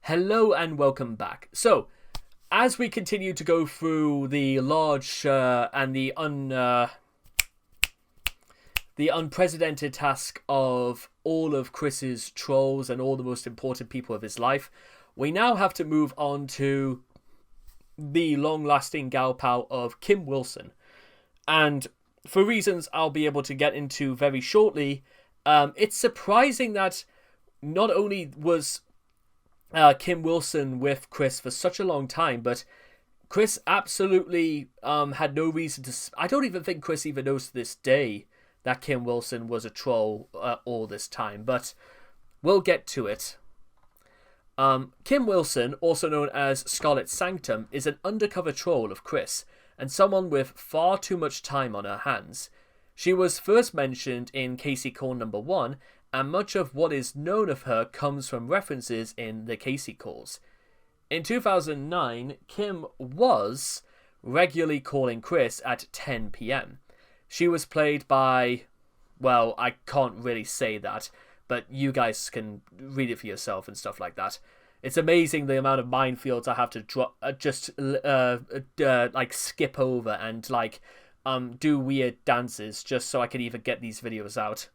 Hello and welcome back. So, as we continue to go through the large and the unprecedented task of all of Chris's trolls and all the most important people of his life, we now have to move on to the long-lasting gal pal of Kim Wilson. And for reasons I'll be able to get into very shortly, it's surprising that not only was Kim Wilson with Chris for such a long time, but Chris absolutely had no reason to. I don't even think Chris even knows to this day that Kim Wilson was a troll all this time, but we'll get to it. Kim Wilson, also known as Scarlet Sanctum, is an undercover troll of Chris, and someone with far too much time on her hands. She was first mentioned in Casey Call number 1, and much of what is known of her comes from references in the Casey Calls. In 2009, Kim was regularly calling Chris at 10 p.m. She was played by, well, I can't really say that, but you guys can read it for yourself and stuff like that. It's amazing the amount of minefields I have to like skip over and do weird dances just so I can even get these videos out.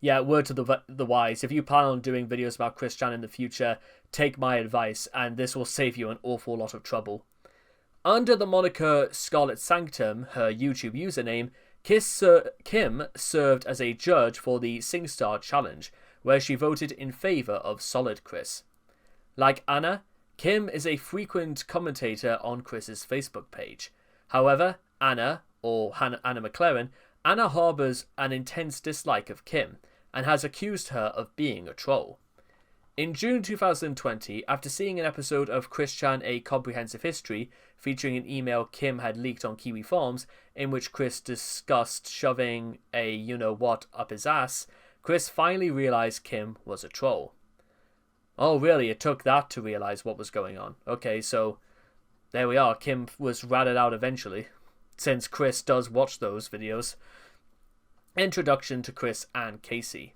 Yeah, word to the wise, if you plan on doing videos about Chris Chan in the future, take my advice, and this will save you an awful lot of trouble. Under the moniker Scarlet Sanctum, her YouTube username, Kim served as a judge for the SingStar Challenge, where she voted in favour of Solid Chris. Like Anna, Kim is a frequent commentator on Chris's Facebook page. However, Anna McLaren, Anna harbours an intense dislike of Kim, and has accused her of being a troll. In June 2020, after seeing an episode of Chris Chan A Comprehensive History, featuring an email Kim had leaked on Kiwi Farms, in which Chris discussed shoving a you-know-what up his ass, Chris finally realised Kim was a troll. Oh really, it took that to realise what was going on. Okay, so there we are, Kim was ratted out eventually, since Chris does watch those videos. Introduction to Chris and Casey.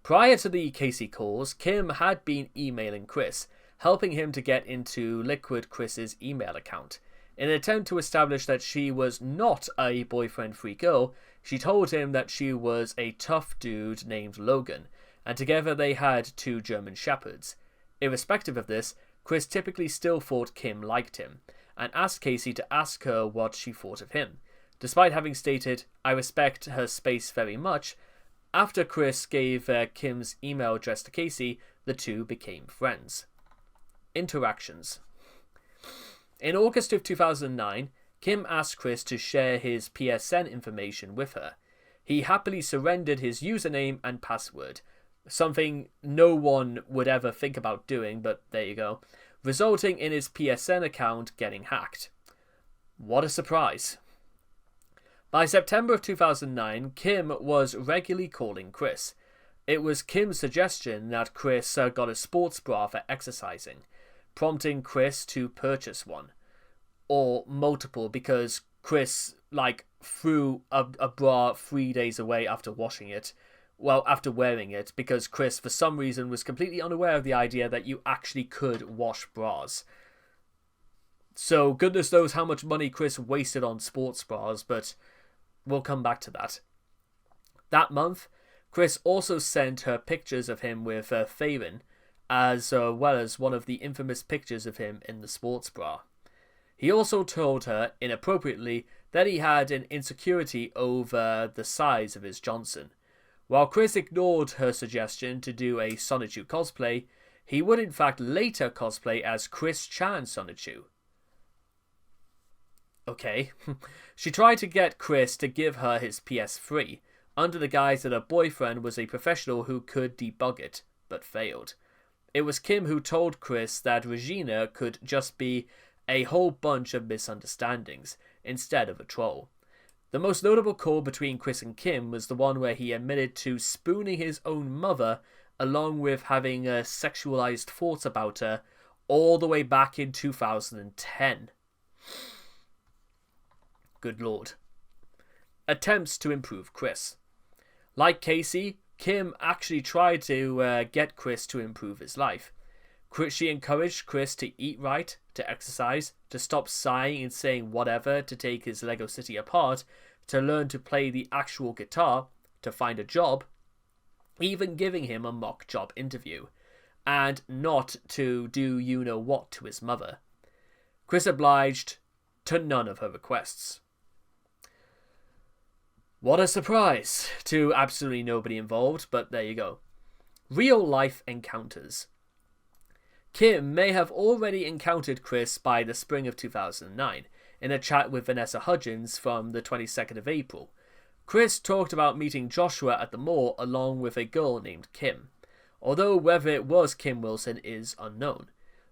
Prior to the Casey Calls, Kim had been emailing Chris, helping him to get into Liquid Chris's email account. In an attempt to establish that she was not a boyfriend-free girl, she told him that she was a tough dude named Logan, and together they had 2 German Shepherds. Irrespective of this, Chris typically still thought Kim liked him, and asked Casey to ask her what she thought of him. Despite having stated, "I respect her space very much," after Chris gave Kim's email address to Casey, the two became friends. Interactions. In August of 2009, Kim asked Chris to share his PSN information with her. He happily surrendered his username and password, something no one would ever think about doing, but there you go, resulting in his PSN account getting hacked. What a surprise. By September of 2009, Kim was regularly calling Chris. It was Kim's suggestion that Chris got a sports bra for exercising, prompting Chris to purchase one. Or multiple, because Chris, threw a bra 3 days away after washing it. Well, after wearing it, because Chris, for some reason, was completely unaware of the idea that you actually could wash bras. So, goodness knows how much money Chris wasted on sports bras, but we'll come back to that. That month, Chris also sent her pictures of him with Faven, as well as one of the infamous pictures of him in the sports bra. He also told her, inappropriately, that he had an insecurity over the size of his Johnson. While Chris ignored her suggestion to do a Sonichu cosplay, he would in fact later cosplay as Chris Chan Sonichu. Okay. She tried to get Chris to give her his PS3, under the guise that her boyfriend was a professional who could debug it, but failed. It was Kim who told Chris that Regina could just be a whole bunch of misunderstandings, instead of a troll. The most notable call between Chris and Kim was the one where he admitted to spooning his own mother, along with having sexualized thoughts about her, all the way back in 2010. Good lord. Attempts to improve Chris. Like Casey, Kim actually tried to get Chris to improve his life. She encouraged Chris to eat right, to exercise, to stop sighing and saying whatever, to take his Lego City apart, to learn to play the actual guitar, to find a job, even giving him a mock job interview, and not to do you-know-what to his mother. Chris obliged to none of her requests. What a surprise to absolutely nobody involved, but there you go. Real-life encounters. Kim may have already encountered Chris by the spring of 2009, in a chat with Vanessa Hudgens from the 22nd of April. Chris talked about meeting Joshua at the mall along with a girl named Kim, although whether it was Kim Wilson is unknown.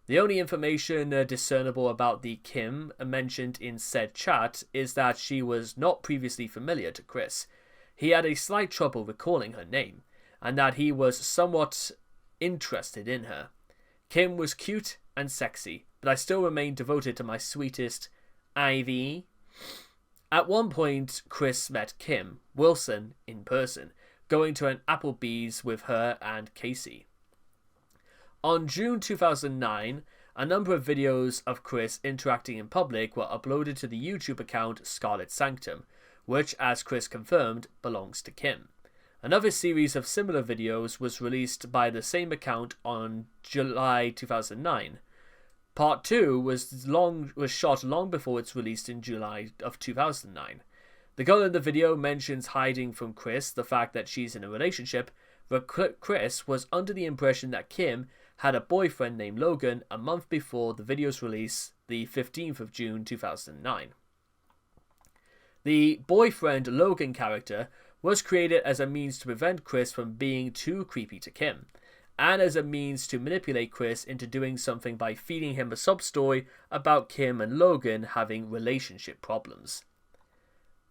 The only information discernible about the Kim mentioned in said chat is that she was not previously familiar to Chris. He had a slight trouble recalling her name, and that he was somewhat interested in her. Kim was cute and sexy, but I still remain devoted to my sweetest Ivy. At one point, Chris met Kim Wilson in person, going to an Applebee's with her and Casey. On June 2009, a number of videos of Chris interacting in public were uploaded to the YouTube account Scarlet Sanctum, which, as Chris confirmed, belongs to Kim. Another series of similar videos was released by the same account on July 2009. Part 2 was shot long before its release in July of 2009. The girl in the video mentions hiding from Chris the fact that she's in a relationship, but Chris was under the impression that Kim had a boyfriend named Logan a month before the video's release, the 15th of June 2009. The boyfriend Logan character was created as a means to prevent Chris from being too creepy to Kim, and as a means to manipulate Chris into doing something by feeding him a sub-story about Kim and Logan having relationship problems.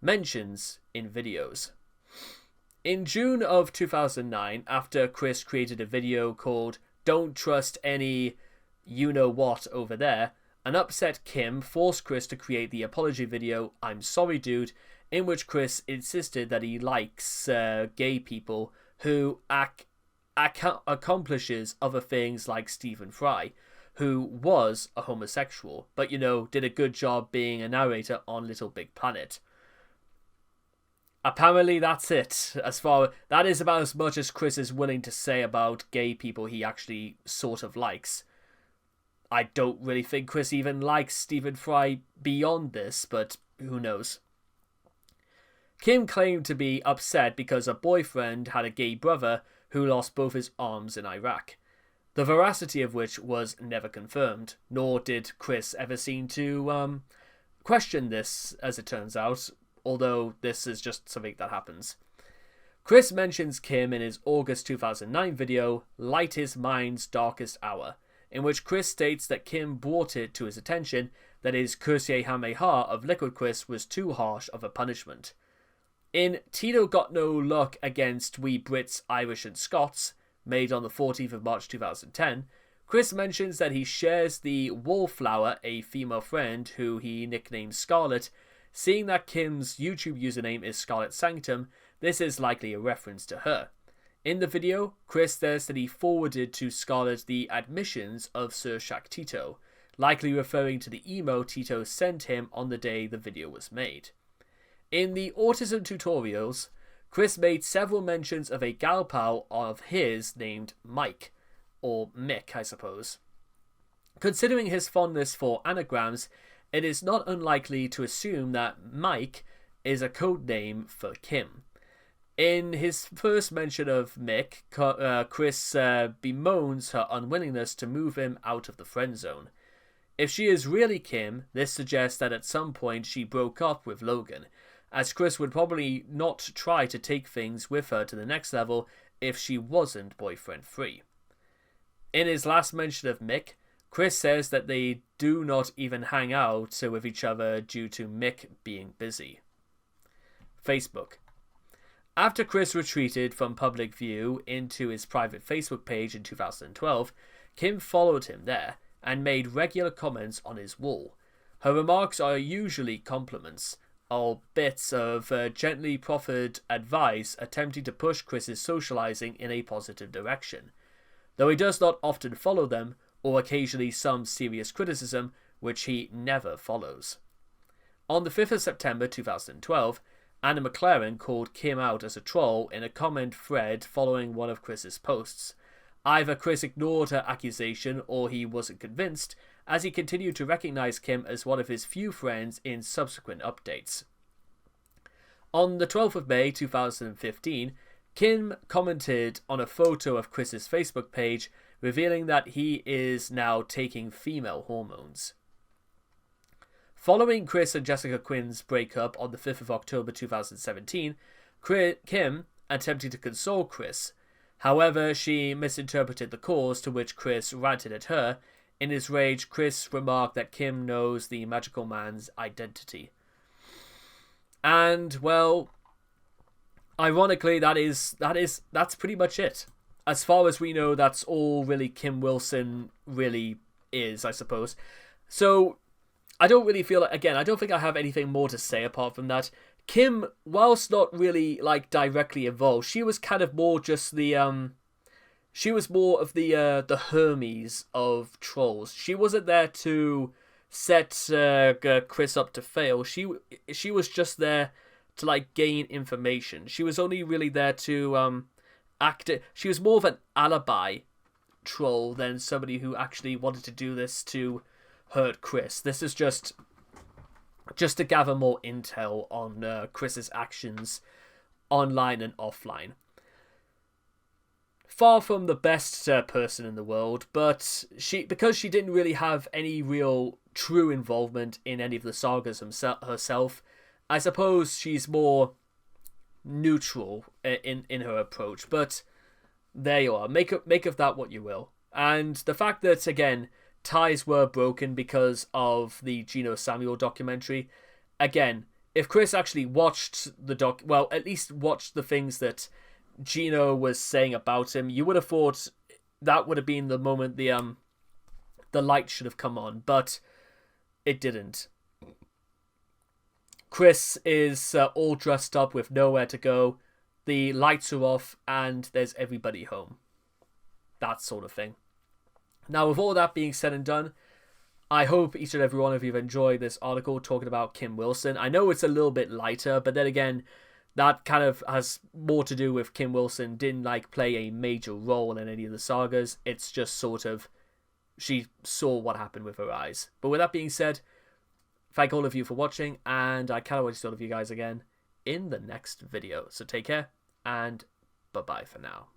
Mentions in videos. In June of 2009, after Chris created a video called "Don't Trust Any You-Know-What Over There," an upset Kim forced Chris to create the apology video "I'm Sorry Dude," in which Chris insisted that he likes gay people who accomplishes other things like Stephen Fry, who was a homosexual, but did a good job being a narrator on Little Big Planet. Apparently that's it. That is about as much as Chris is willing to say about gay people he actually sort of likes. I don't really think Chris even likes Stephen Fry beyond this, but who knows. Kim claimed to be upset because her boyfriend had a gay brother who lost both his arms in Iraq, the veracity of which was never confirmed, nor did Chris ever seem to question this, as it turns out, although this is just something that happens. Chris mentions Kim in his August 2009 video, "Light Is Mine's Darkest Hour," in which Chris states that Kim brought it to his attention that his Kamehameha of Liquid Chris was too harsh of a punishment. In Tito Got No Luck Against We Brits, Irish and Scots, made on the 14th of March 2010, Chris mentions that he shares the Wallflower, a female friend who he nicknames Scarlet. Seeing that Kim's YouTube username is Scarlet Sanctum, this is likely a reference to her. In the video, Chris says that he forwarded to Scarlet the admissions of Sir Shaq Tito, likely referring to the email Tito sent him on the day the video was made. In the autism tutorials, Chris made several mentions of a gal pal of his named Mike, or Mick, I suppose. Considering his fondness for anagrams, it is not unlikely to assume that Mike is a code name for Kim. In his first mention of Mick, Chris bemoans her unwillingness to move him out of the friend zone. If she is really Kim, this suggests that at some point she broke up with Logan, as Chris would probably not try to take things with her to the next level if she wasn't boyfriend-free. In his last mention of Mick, Chris says that they do not even hang out with each other due to Mick being busy. Facebook. After Chris retreated from public view into his private Facebook page in 2012, Kim followed him there and made regular comments on his wall. Her remarks are usually compliments, or bits of gently proffered advice attempting to push Chris's socializing in a positive direction. Though he does not often follow them, or occasionally some serious criticism, which he never follows. On the 5th of September 2012, Anna McLaren called Kim out as a troll in a comment thread following one of Chris's posts. Either Chris ignored her accusation or he wasn't convinced, as he continued to recognize Kim as one of his few friends in subsequent updates. On the 12th of May 2015, Kim commented on a photo of Chris's Facebook page, revealing that he is now taking female hormones. Following Chris and Jessica Quinn's breakup on the 5th of October 2017, Kim attempted to console Chris. However, she misinterpreted the cause, to which Chris ranted at her. In his rage, Chris remarked that Kim knows the magical man's identity. And, well, ironically, that's pretty much it. As far as we know, that's all really Kim Wilson really is, I suppose. So, I don't really feel like, again, I don't think I have anything more to say apart from that. Kim, whilst not really, like, directly involved, she was kind of more just the, she was more of the Hermes of trolls. She wasn't there to set Chris up to fail. She was just there to, like, gain information. She was only really there to she was more of an alibi troll than somebody who actually wanted to do this to hurt Chris. This is just to gather more intel on Chris's actions online and offline. Far from the best person in the world, but because she didn't really have any real true involvement in any of the sagas herself, I suppose she's more neutral in her approach. But there you are. Make of that what you will. And the fact that, again, ties were broken because of the Geno Samuel documentary. Again, if Chris actually watched the well, at least watched the things that Geno was saying about him, you would have thought that would have been the moment the light should have come on, but it didn't. Chris is all dressed up with nowhere to go, the lights are off, and there's everybody home. That sort of thing. Now, with all that being said and done, I hope each and every one of you have enjoyed this article talking about Kim Wilson. I know it's a little bit lighter, but then again, that kind of has more to do with Kim Wilson didn't play a major role in any of the sagas. It's just sort of she saw what happened with her eyes. But with that being said, thank all of you for watching, and I cannot wait to see all of you guys again in the next video. So take care, and bye-bye for now.